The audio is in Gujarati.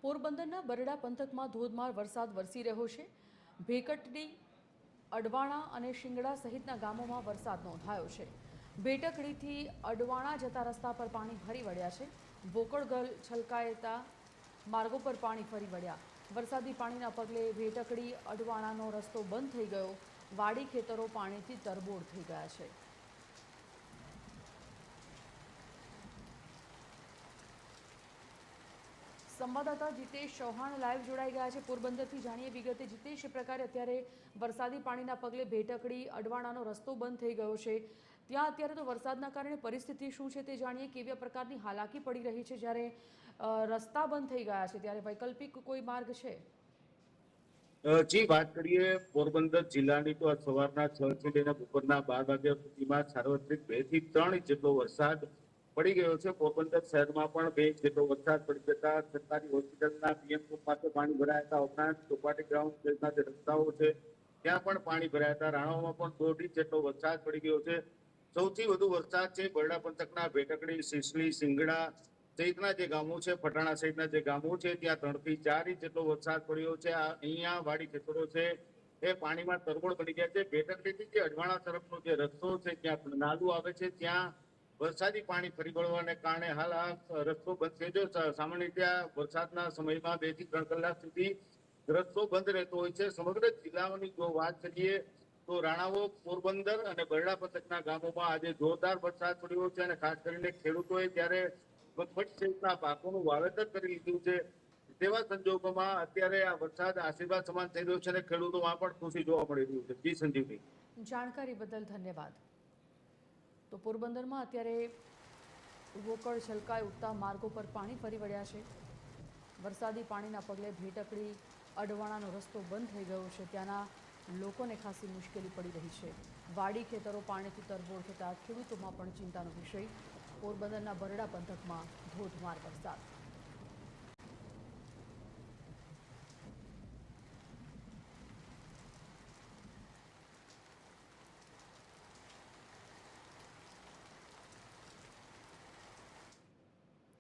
પોરબંદરના બરડા પંથકમાં ધોધમાર વરસાદ વરસી રહ્યો છે। ભેકટડી, અડવાણા અને શિંગડા સહિતના ગામોમાં વરસાદ નોંધાયો છે। ભેટકડીથી અડવાણા જતા રસ્તા પર પાણી ફરી વળ્યા છે। વોકળગલ છલકાયેતા માર્ગો પર પાણી ફરી વળ્યા। વરસાદી પાણીના પગલે ભેટકડી અડવાણાનો રસ્તો બંધ થઈ ગયો। વાડી ખેતરો પાણીથી તરબોળ થઈ ગયા છે। સંવાદદાતા જીતેશ ચૌહાણ લાઈવ જોડાઈ ગયા છે પોરબંદરથી। જાણીએ વિગતે જીતેશ, એ પ્રકારે અત્યારે વરસાદી પાણીના પગલે ભેટકડી અડવાણાનો રસ્તો બંધ થઈ ગયો છે, ત્યાં અત્યારે તો વરસાદના કારણે પરિસ્થિતિ શું છે તે જાણીએ। કેવી પ્રકારની હાલાકી પડી રહી છે જ્યારે રસ્તા બંધ થઈ ગયા છે, ત્યારે વૈકલ્પિક કોઈ માર્ગ છે? જી વાત કરીએ પોરબંદર જિલ્લાની તો આજ સવારના 6 થી લઈને બપોરના 12 વાગ્યા સુધીમાં સાર્વત્રિક 2 થી 3 ઇંચ જેટલો વરસાદ પડી ગયો છે। પોરબંદર શહેરમાં પણ 2 ઇંચ જેટલો વરસાદ પડી જતા સરકારી હોસ્પિટલના પીએમ પાસે પાણી ભરાયા હતા। ઉપરાંત ચોપાટી ગ્રાઉન્ડ સહિતના જે રસ્તાઓ છે ત્યાં પણ પાણી ભરાયા હતા। રાણાઓમાં પણ 1.5 ઇંચ જેટલો વરસાદ પડી ગયો છે। સૌથી વધુ વરસાદ છે બરડા પંથકના ભેટકડી, સિસલી, સિંગડા સહિતના જે ગામો છે, પટાણા સહિતના જે ગામો છે ત્યાં 3 થી 4 ઇંચ જેટલો વરસાદ પડ્યો છે। અહીંયા વાડી ખેતરો છે એ પાણીમાં તરબોળ બની ગયા છે। ભેટકડીથી જે અડવાણા તરફનો જે રસ્તો છે ત્યાં નાલું આવે છે, ત્યાં વરસાદી પાણી ફરી વળવાને કારણે હાલ આ રસ્તો બંધ થઈ ગયો। સામાન્ય રીતે વરસાદના સમયમાં 2 થી 3 કલાક સુધી રસ્તો બંધ રહેતો હોય છે। સમગ્ર જિલ્લાની જો વાત કરીએ તો રાણાઓ, પોરબંદર અને બરડા પંથકના ગામોમાં આજે જોરદાર વરસાદ પડ્યો છે અને ખાસ કરીને ખેડૂતોએ ત્યારે મગફળી સહિતના પાકોનું વાવેતર કરી લીધું છે। તેવા સંજોગોમાં અત્યારે આ વરસાદ આશીર્વાદ સમાન થઈ રહ્યો છે અને ખેડૂતોમાં પણ ખુશી જોવા મળી રહ્યું છે। જી સંજીવની, જાણકારી બદલ ધન્યવાદ। તો પોરબંદરમાં અત્યારે વોકળ છલકાઈ ઉઠતા માર્ગો પર પાણી ફરી વળ્યા છે। વરસાદી પાણીના પગલે ભેટકડી અડવાણાનો રસ્તો બંધ થઈ ગયો છે, ત્યાંના લોકોને ખાસી મુશ્કેલી પડી રહી છે। વાડી ખેતરો પાણીથી તરબોળ થતાં ખેડૂતોમાં પણ ચિંતાનો વિષય। પોરબંદરના બરડા પંથકમાં ધોધમાર વરસાદ।